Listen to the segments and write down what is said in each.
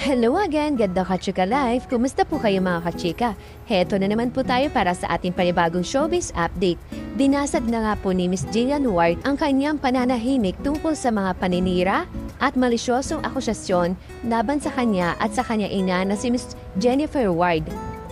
Hello again, ganda kachika life. Kumusta po kayo mga kachika? Heto na naman po tayo para sa ating panibagong showbiz update. Binasag na nga po ni Miss Jillian Ward ang kanyang pananahimik tungkol sa mga paninira at malisyosong akusasyon laban sa kanya at sa kanya ina na si Miss Jennifer Ward.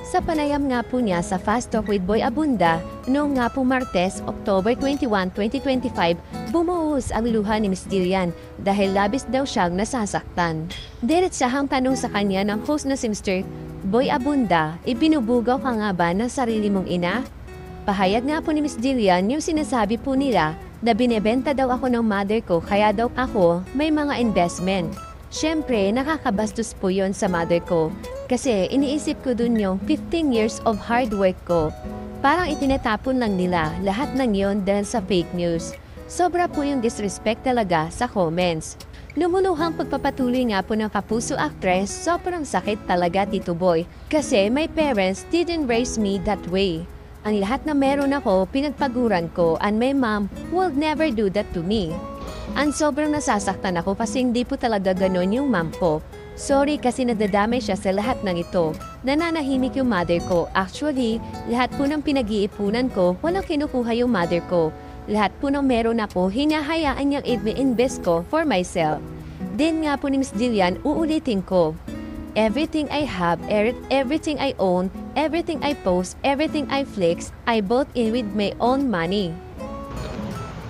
Sa panayam nga po niya sa Fast Talk with Boy Abunda noong nga po Martes, October 21, 2025, bumuhos ang luha ni Miss Jillian dahil labis daw siyang nasasaktan. Diretsahang tanong sa kanya ng host na si Mr. Boy Abunda, ibinubugaw ka nga ba ng sarili mong ina? Pahayag nga po ni Miss Jillian yung sinasabi po nila na binebenta daw ako ng mother ko kaya daw ako may mga investment. Siyempre, nakakabastos po yon sa mother ko. Kasi iniisip ko dun yung 15 years of hard work ko. Parang itinatapon lang nila lahat ng yon dahil sa fake news. Sobra po yung disrespect talaga sa comments. Lumuluhang pagpapatuloy nga po ng kapuso actress, sobrang sakit talaga Tito Boy. Kasi my parents didn't raise me that way. Ang lahat na meron ako, pinagpaguran ko and my mom will never do that to me. Ang sobrang nasasaktan ako kasi hindi po talaga ganon yung mom ko. Sorry kasi nadadamay siya sa lahat ng ito. Nananahimik yung mother ko. Actually, lahat po ng pinag-iipunan ko, walang kinukuha yung mother ko. Lahat po ng meron ako, hinahayaan niyang i-invest ko for myself. Then nga po ni Miss Jillian, uulitin ko. Everything I have, everything I own, everything I post, everything I flex, I bought in with my own money.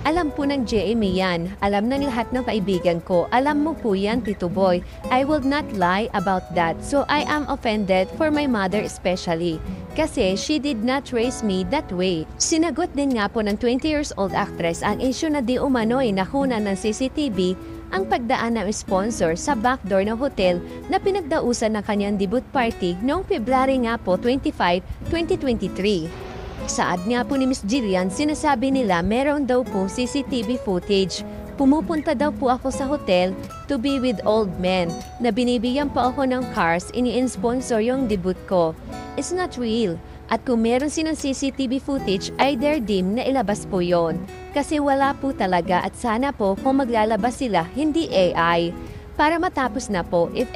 Alam po ng JME yan. Alam ng lahat ng kaibigan ko. Alam mo po yan, Tito Boy. I will not lie about that. So I am offended for my mother especially. Kasi she did not raise me that way. Sinagot din nga po ng 20 years old actress ang issue na di umano'y nakuna ng CCTV ang pagdaan ng sponsor sa backdoor ng hotel na pinagdausan ng kanyang debut party noong February nga po 25, 2023. Saad nga po ni Miss Jillian, sinasabi nila meron daw po CCTV footage. Pumupunta daw po ako sa hotel to be with old men na binibigyan pa ako ng cars ini-sponsor yung debut ko. It's not real. At kung meron silang CCTV footage ay dare dim na ilabas po yon. Kasi wala po talaga at sana po kung maglalabas sila hindi AI. Para matapos na po, if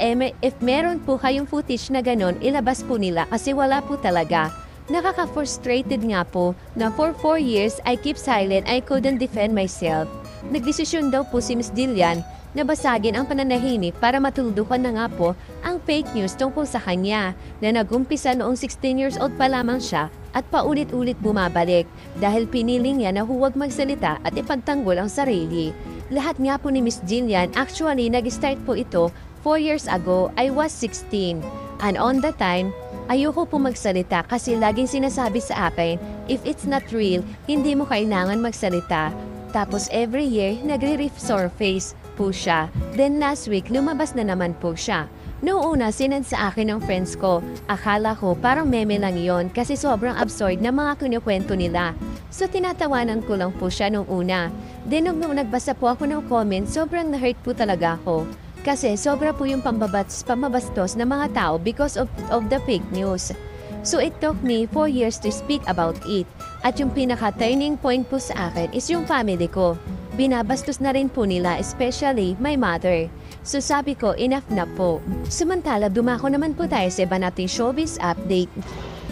meron po kayong footage na ganon, ilabas po nila kasi wala po talaga. Nakaka-frustrated nga po na for 4 years I keep silent, I couldn't defend myself. Nagdesisyon daw po si Miss Jillian na basagin ang pananahimik para matuldukan na nga po ang fake news tungkol sa kanya na nagumpisa noong 16 years old pa lamang siya at paulit-ulit bumabalik dahil piniling niya na huwag magsalita at ipagtanggol ang sarili. Lahat nga po ni Miss Jillian, actually nag-start po ito 4 years ago, I was 16. And on that time, ayoko po magsalita kasi laging sinasabi sa akin, if it's not real, hindi mo kailangan magsalita. Tapos every year, nagre-resurface po siya. Then last week, lumabas na naman po siya. Noong una, sinend sa akin ng friends ko. Akala ko parang meme lang yon kasi sobrang absurd na mga kinikwento nila. So tinatawanan ko lang po siya nung una. Then nung nagbasa po ako ng comment, sobrang na-hurt po talaga ako. Kasi sobra po yung pamabastos ng mga tao because of the fake news. So it took me 4 years to speak about it. At yung pinaka-turning point po sa akin is yung family ko. Binabastos na rin po nila, especially my mother. So sabi ko, enough na po. Samantala, dumako naman po tayo sa iba nating showbiz update.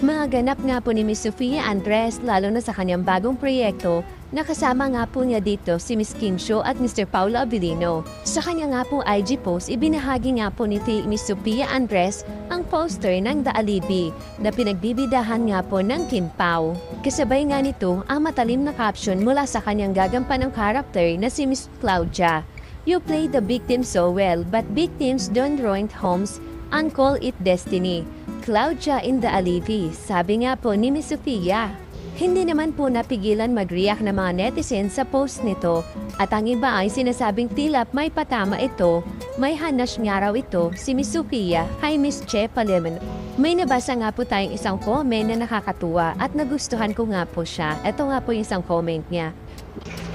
Mga ganap nga po ni Miss Sofia Andres lalo na sa kanyang bagong proyekto. Nakasama nga po niya dito si Miss Kim Chiu at Mr. Paulo Abilino. Sa kanya nga pong IG post, ibinahagi nga po ni Miss Sofia Andres ang poster ng The Alibi na pinagbibidahan nga po ng Kim Pao. Kasabay nga nito ang matalim na caption mula sa kanyang gagampanang character na si Miss Claudia. You play the victim so well, but victims don't ruin homes and call it destiny. Claudia in The Alibi, sabi nga po ni Miss Sofia. Hindi naman po napigilan mag-react ng mga netizens sa post nito at ang iba ay sinasabing tila may patama ito, may hanash nga raw ito si Miss Sofia kay Miss Che Paleman. May nabasa nga po tayong isang comment na nakakatuwa at nagustuhan ko nga po siya. Ito nga po yung isang comment niya.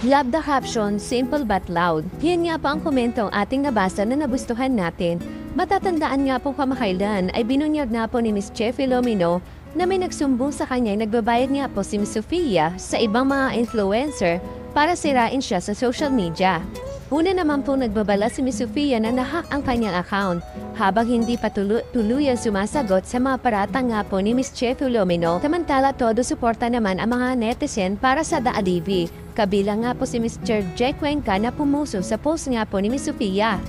Love the caption, simple but loud. Yan nga po ang komentong ating nabasa na nagustuhan natin. Matatandaan nga po kamakailan ay binunyag nga po ni Miss Che Filomeno na may nagsumbong sa kanya nagbabayad nga po si Miss Sofia sa ibang mga influencer para sirain siya sa social media. Una naman po nagbabala si Miss Sofia na nahack ang kanyang account habang hindi pa tuluyang sumasagot sa mga paratang nga po ni Miss Che Filomeno. Samantala todo suporta naman ang mga netizen para sa The Alivi. Kabilang nga po si Mr. Jack Cuenca na pumuso sa post nga po ni Miss Sofia.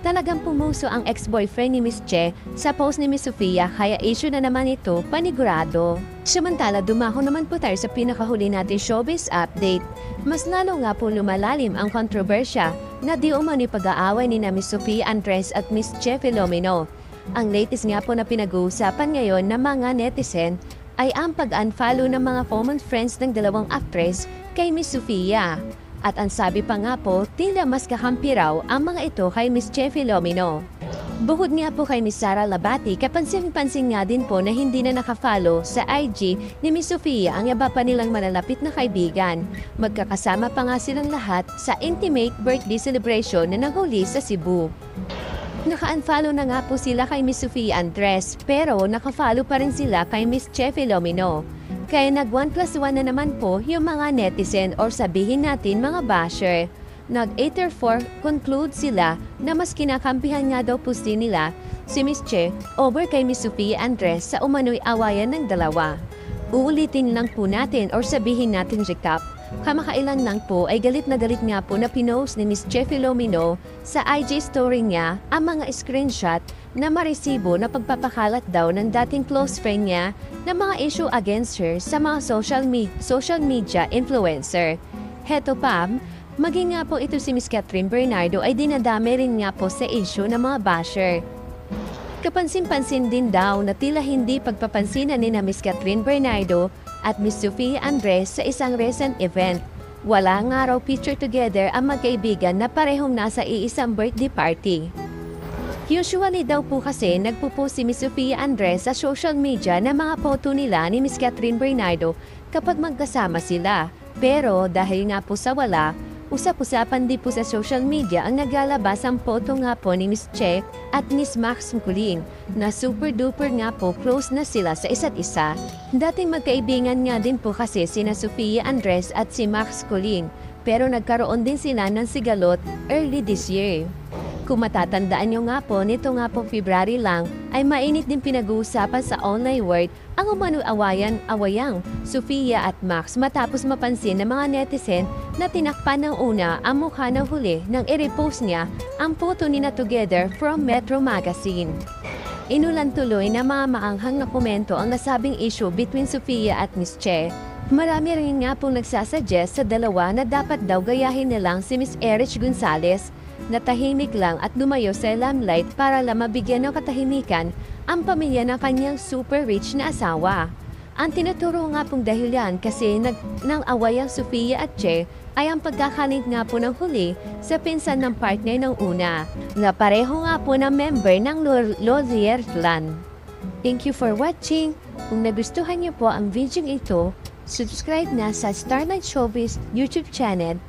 Talagang pumuso ang ex-boyfriend ni Miss Che sa post ni Miss Sofia kaya issue na naman ito panigurado. Samantala dumaho naman po tayo sa pinakahuli natin showbiz update. Mas lalo nga po lumalalim ang kontrobersya na di umano'y pag-aaway ni na Miss Sofia Andres at Miss Che Filomeno. Ang latest nga po na pinag-uusapan ngayon ng mga netizen ay ang pag-unfollow ng mga common friends ng dalawang actress kay Miss Sofia. At ang sabi pa nga po, tila mas kakampi raw ang mga ito kay Miss Che Filomeno. Bukod nga po kay Miss Sara Labati, kapansin-pansin nga din po na hindi na nakafollow sa IG ni Miss Sofia ang iba pa nilang malalapit na kaibigan. Magkakasama pa nga silang lahat sa intimate birthday celebration na nahuli sa Cebu. Naka-unfollow na nga po sila kay Miss Sofia Andres pero nakafollow pa rin sila kay Miss Che Filomeno. Kaya nag 1+1 na naman po yung mga netizen or sabihin natin mga basher. Nag-84 conclude sila na mas kinakampihan nga daw po nila si Miss Che over kay Miss Sofia Andres sa umano'y awayan ng dalawa. Uulitin lang po natin or sabihin natin recap. Kamakailan lang po ay galit na galit nga po na pinost ni Miss Che Filomeno sa IG story niya ang mga screenshot na maresibo na pagpapakalat daw ng dating close friend niya na mga issue against her sa mga social media influencer. Heto pa, maging nga po ito si Miss Catherine Bernardo ay dinadami rin nga po sa issue ng mga basher. Kapansin-pansin din daw na tila hindi pagpapansinan ni na Miss Catherine Bernardo at Miss Sofia Andres sa isang recent event. Wala nga raw picture together ang magkaibigan na parehong nasa iisang birthday party. Usually daw po kasi nagpo-post si Miss Sofia Andres sa social media na mga photo nila ni Miss Catherine Bernardo kapag magkasama sila. Pero dahil nga po sa wala, usap-usapan din po sa social media ang naglalabas ang photo nga po ni Miss Che at Miss Max Mkuling na super duper nga po close na sila sa isa't isa. Dating magkaibigan nga din po kasi sina Sofia Andres at si Max Mkuling pero nagkaroon din sila ng sigalot early this year. Kung matatandaan nyo nga po, nito nga po February lang ay mainit din pinag-uusapan sa online world ang umano'y awayang Sofia at Max matapos mapansin ng mga netizen na tinakpan ng una ang mukha ng huli nang i-repost niya ang photo nina together from Metro Magazine. Inulan tuloy na mga maanghang na komento ang nasabing issue between Sofia at Miss Che. Marami rin nga pong nagsasuggest sa dalawa na dapat daw gayahin nilang si Miss Erich Gonzalez na tahimik lang at lumayo sa limelight para lang mabigyan ng katahimikan ang pamilya ng kanyang super rich na asawa. Ang tinuturo nga pong dahilan kasi ng awayang Sofia at Che ay ang pagkakalit nga po ng huli sa pinsan ng partner ng una na pareho nga po ng member ng Laurier clan. Thank you for watching. Kung nagustuhan niyo po ang video ito, subscribe na sa Starlight Showbiz YouTube channel